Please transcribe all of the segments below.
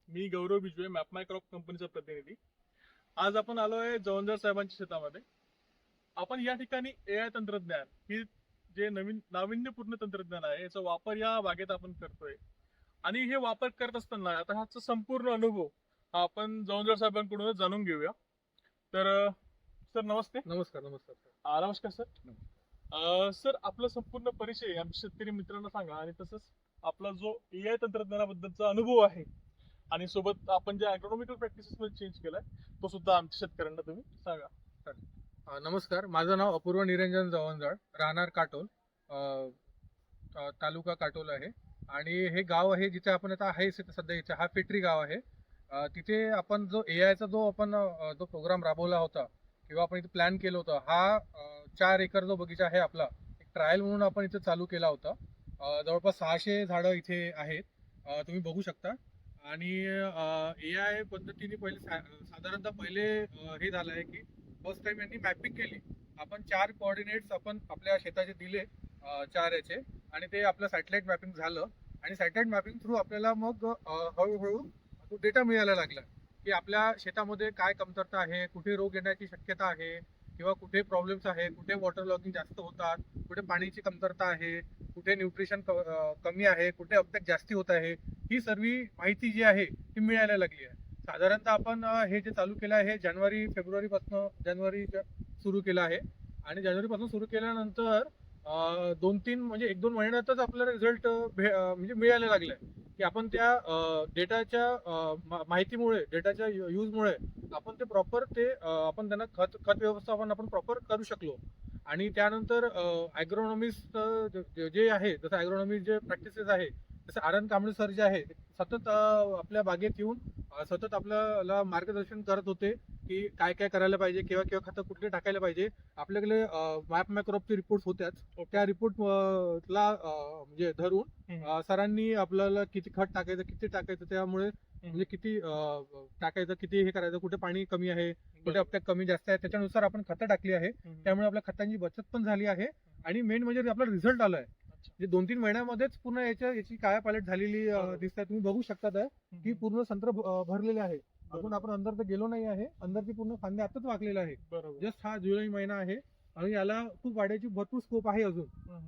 मी गौरव Bijwe मॅपमाय crop कंपनीचा प्रतिनिधी. आज आपण आलोय जवंजर साहेबांच्या शेतामध्ये. आपण या ठिकाणी एआय तंत्रज्ञान ही जे नवीन नाविन्यपूर्ण तंत्रज्ञान आहे याचा वापर या बागेत आपण करतोय. आणि हे वापर करत असताना आता ह्याचा संपूर्ण अनुभव हा आपण जवंजर साहेबांकडूनच जाणून घेऊया. तर सर नमस्ते. नमस्कार. नमस्कार नमस्कार सर. सर आपला संपूर्ण परिचय आमच्या शेतकरी मित्रांना सांगा आणि तसंच आपला जो एआय तंत्रज्ञानाबद्दलचा अनुभव आहे आणि सोबत आपण जे अग्रोनॉमिकल प्रॅक्टिसेस मध्ये चेंज केलाय तो सुद्धा आमच्या शेतकऱ्यांना तुम्ही सांगा. नमस्कार. माझं नाव अपूर्व निरंजन जवंजाळ, राहणार काटोल, तालुका काटोल आहे. आणि हे गाव आहे जिथे आपण आता आहे सध्या. इथे हा पेटरी गाव आहे. तिथे आपण जो एआयचा जो प्रोग्राम राबवला होता किंवा आपण इथे प्लॅन केलं होतं, हा 4 एकर जो बगीचा आहे आपला, एक ट्रायल म्हणून आपण इथे चालू केला होता. जवळपास 600 झाडं इथे आहेत, तुम्ही बघू शकता. आणि एआय पद्धतीने साधारणतः पहिले हे झालं आहे की फर्स्ट टाइम यांनी मॅपिंग केली. आपण 4 कोऑर्डिनेट्स आपण आपल्या शेताचे दिले, 4 याचे, आणि ते आपलं सॅटेलाइट मॅपिंग झालं. आणि सॅटेलाइट मॅपिंग थ्रू आपल्याला मग हळूहळू तो डेटा मिळायला लागला की आपल्या शेतामध्ये काय कमतरता आहे, कुठे रोग येण्याची शक्यता आहे किंवा कुठे प्रॉब्लेम्स आहे, कुठे वॉटर लॉगिंग जास्त होतात, कुठे पाण्याची कमतरता आहे, कुठे न्यूट्रिशन कमी आहे, कुठे अपटेक जास्ती होत आहे. ही सर्व माहिती जी आहे ती मिळायला लागली आहे. साधारणतः आपण हे जे चालू केलं आहे जानेवारी सुरू केलं आहे. आणि जानेवारीपासून सुरू केल्यानंतर 2-3 म्हणजे 1-2 महिन्यातच आपल्याला रिझल्ट म्हणजे मिळायला लागलाय की आपण त्या डेटाच्या माहितीमुळे, डेटाच्या यूजमुळे आपण ते प्रॉपर आपण त्यांना खत व्यवस्थापन आपण प्रॉपर करू शकलो. आणि त्यानंतर ॲग्रोनॉमिस्ट जे आहे, जसं ॲग्रोनॉमी जे प्रॅक्टिसेस आहे, जसं आनंद कांबळे सर जे आहे, सतत आपल्या बागेत येऊन सतत आपल्याला मार्गदर्शन करत होते की काय काय करायला पाहिजे, केव्हा खतं कुठले टाकायला पाहिजे. आपल्याकडे मॅप मायक्रॉपचे रिपोर्ट होत्याच. त्या रिपोर्ट ला म्हणजे धरून सरांनी आपल्याला किती खत टाकायचं त्यामुळे म्हणजे किती टाकायचं, किती हे करायचं, कुठे पाणी कमी आहे, कुठे अपटॅक कमी जास्त आहे, त्याच्यानुसार आपण खतं टाकली आहे. त्यामुळे आपल्या खतांची बचत पण झाली आहे. आणि मेन म्हणजे आपला रिझल्ट आलाय. म्हणजे 2-3 महिन्यामध्येच पूर्ण याची काया पालट झालेली दिसतात. तुम्ही बघू शकता की पूर्ण संत्र भरलेले आहे. अजून आपण अंदर तर गेलो नाही आहे. अंदरची पूर्ण फांद्या आताच वाकलेला आहे. जस्ट हा जुलै महिना आहे आणि याला खूप वाढायची भरपूर स्कोप आहे अजून.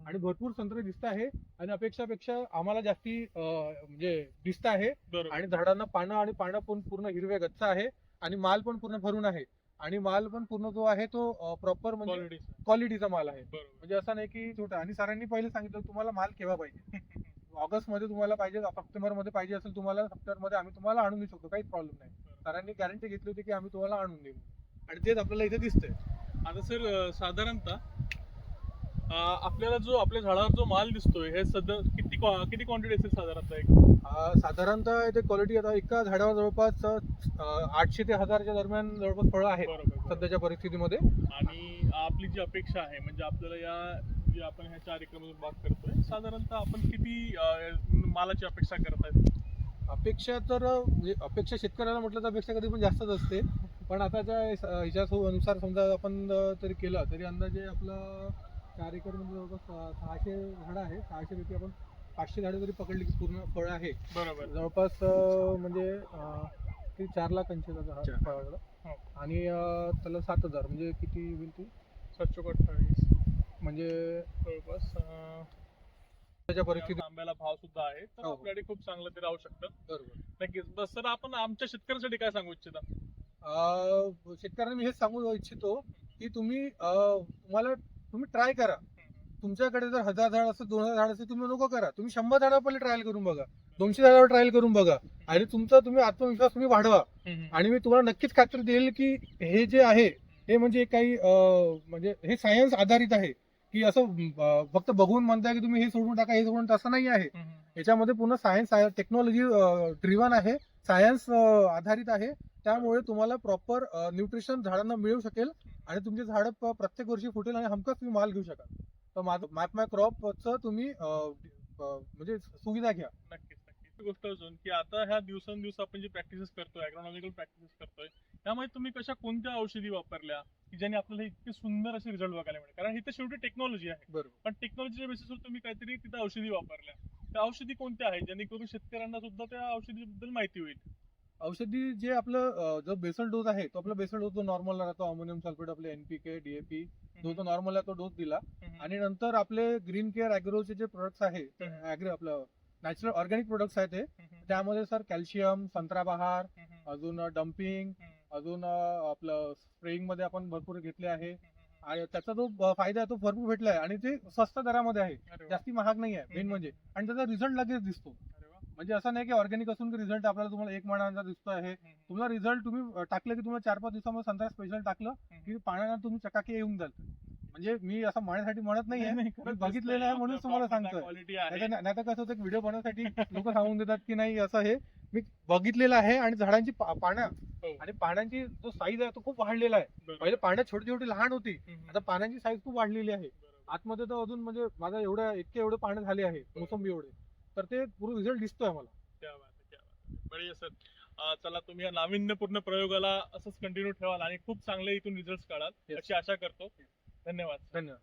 आणि भरपूर संत्र दिसत आहे आणि अपेक्षापेक्षा आम्हाला जास्ती म्हणजे दिसत आहे. आणि झाडांना पानं पण पूर्ण हिरवे गच्च आहे. आणि माल पण पूर्ण भरून आहे. आणि माल पण पूर्ण जो आहे तो प्रॉपर म्हणजे क्वालिटीचा माल आहे. म्हणजे असं नाही की छोटा. आणि सरांनी पहिले सांगितलं तुम्हाला माल केव्हा पाहिजे. ऑगस्ट मध्ये तुम्हाला पाहिजे, सप्टेंबर मध्ये पाहिजे असेल तुम्हाला, सप्टेंबर मध्ये आम्ही तुम्हाला आणून देऊ शकतो, काहीच प्रॉब्लेम नाही. सरांनी गॅरंटी घेतली होती की आम्ही तुम्हाला आणून देऊ. आणि तेच आपल्याला इथे दिसतंय. आता सर साधारणतः आपल्याला जो आपल्या झाडावर जो माल दिसतोय हे सध्या किती क्वांटिटी असेल साधारणतः? साधारणतः इथे क्वालिटी आता एका झाडावर जवळपास 800 ते 1000च्या दरम्यान जवळपास फळं आहेत सध्याच्या परिस्थितीमध्ये. आणि आपली जी अपेक्षा आहे म्हणजे आपल्याला जे आपण ह्या 4 एकरमधून बाग करतोय, साधारणतः आपण किती मालाची अपेक्षा करतायत? अपेक्षा तर म्हणजे अपेक्षा शेतकऱ्याला म्हटलं तर अपेक्षा कधी पण जास्तच असते. पण आताच्या ह्याच्यानुसार समजा आपण तरी केलं तरी अंदाजे आपलं 4 एकरमध्ये जवळपास 600 झाडं आहे. 600 पैकी आपण 500 झाडं जरी पकडली की पूर्ण फळं आहे. बरोबर. जवळपास म्हणजे ती 4,80,000 फळं. आणि त्याला 7,000 म्हणजे किती होईल ती 728 म्हणजे जवळपास. त्याच्या परिस्थिती आंब्याला भाव सुद्धा आहे तर आपल्याकडे खूप चांगलं ते राहू शकतं. बरोबर. नक्कीच. बस सर आपण आमच्या शेतकऱ्यांसाठी काय सांगू इच्छिता? शेतकऱ्यांना मी हेच सांगू इच्छितो की तुम्ही ट्राय करा. तुमच्याकडे जर 1000 झाड असेल, 2000 झाड असेल, तुम्ही नको करा. तुम्ही 100 झाडावर पहिले ट्रायल करून बघा, 200 झाडावर ट्रायल करून बघा. आणि तुम्ही आत्मविश्वास तुम्ही वाढवा. आणि मी तुम्हाला नक्कीच खात्री देईल की हे जे आहे हे म्हणजे काही म्हणजे हे सायन्स आधारित आहे की असं फक्त बघून म्हणताय की तुम्ही हे सोडून टाका, हे सोडून, तसं नाही आहे. याच्यामध्ये पूर्ण सायन्स टेक्नॉलॉजी ड्रिव्हन आहे, सायन्स आधारित आहे. त्यामुळे तुम्हाला प्रॉपर न्यूट्रिशन झाडांना मिळू शकेल आणि तुमचे झाड प्रत्येक वर्षी फुटेल आणि हमखास तुम्ही माल घेऊ शकाल. तर माझं मॅप माय क्रॉपचं तुम्ही म्हणजे सुविधा घ्या. नक्कीच. गोष्ट अजून की आता ह्या दिवसेंदिवस आपण जे प्रॅक्टिसेस करतोय, ॲग्रोनॉमिकल प्रॅक्टिसेस करतोय, त्यामुळे तुम्ही कोणत्या औषधी वापरल्या की ज्याने आपल्याला इतके सुंदर असे रिझल्ट बघायला मिळेल? कारण इथे शेवटी टेक्नॉलॉजी आहे. बरोबर. पण टेक्नॉलॉजीच्या बेसिसवर तुम्ही काहीतरी तिथे औषधी वापरल्या. त्या औषधी कोणत्या आहेत जेणेकरून शेतकऱ्यांना सुद्धा त्या औषधीबद्दल माहिती होईल? औषधी जे आपलं जो बेसल डोस आहे तो आपला बेसल डोस जो नॉर्मल राहतो, अमोनियम सल्फेट, आपले NPK, DAP जो नॉर्मल आहे तो डोस दिला. आणि नंतर आपले ग्रीन केअर अॅग्रोचे जे प्रोडक्ट्स आहे आपलं नॅचरल ऑर्गॅनिक प्रोडक्ट्स आहेत ते, त्यामध्ये सर कॅल्शियम, संत्रा बहार, अजून डम्पिंग, अजून आपलं स्प्रेइंग मध्ये आपण भरपूर घेतले आहे. आणि त्याचा जो फायदा आहे तो भरपूर भेटला आहे आणि ते स्वस्त दरामध्ये आहे, अरे वा. जास्ती महाग नाही आहे मेन म्हणजे. आणि त्याचा रिझल्ट लगेच दिसतो. अरे वा. म्हणजे असं नाही की ऑर्गॅनिक असून रिझल्ट आपल्याला तुम्हाला 1 महिन्यानंतर दिसतो आहे. तुम्हाला रिझल्ट तुम्ही टाकलं की तुम्हाला 4-5 दिवसामध्ये संत्रा स्पेशल टाकलं की पाण्यानं तुम्ही चकाकी येऊन जाल. म्हणजे मी असं म्हणण्यासाठी म्हणत नाहीये, मी बघितलेलं आहे म्हणून तुम्हाला सांगतोय. क्वालिटी आहे. नाही तर कसं होतं, व्हिडिओ बनवण्यासाठी लोक सांगून देतात की नाही असं हे. मी बघितलेलं आहे आणि झाडांची पानं हो. आणि पानांची जो साईज आहे तो खूप वाढलेला आहे. बरोबर. पहिले पाण्यात छोटी छोटी लहान होती, आता पानांची साईज खूप वाढलेली आहे. बरोबर. आतमध्ये तर अजून म्हणजे माझा एवढे पानं झाले आहे, मोसंबी एवढे. तर ते पूर्ण रिझल्ट दिसतोय मला. क्या बात आहे, क्या बात आहे. बढिया सर. चला, तुम्ही या नाविन्यपूर्ण प्रयोगाला असंच कंटिन्यू ठेवाल आणि खूप चांगले इथून रिझल्ट काढाल Yes. अशी आशा करतो. धन्यवाद. धन्यवाद.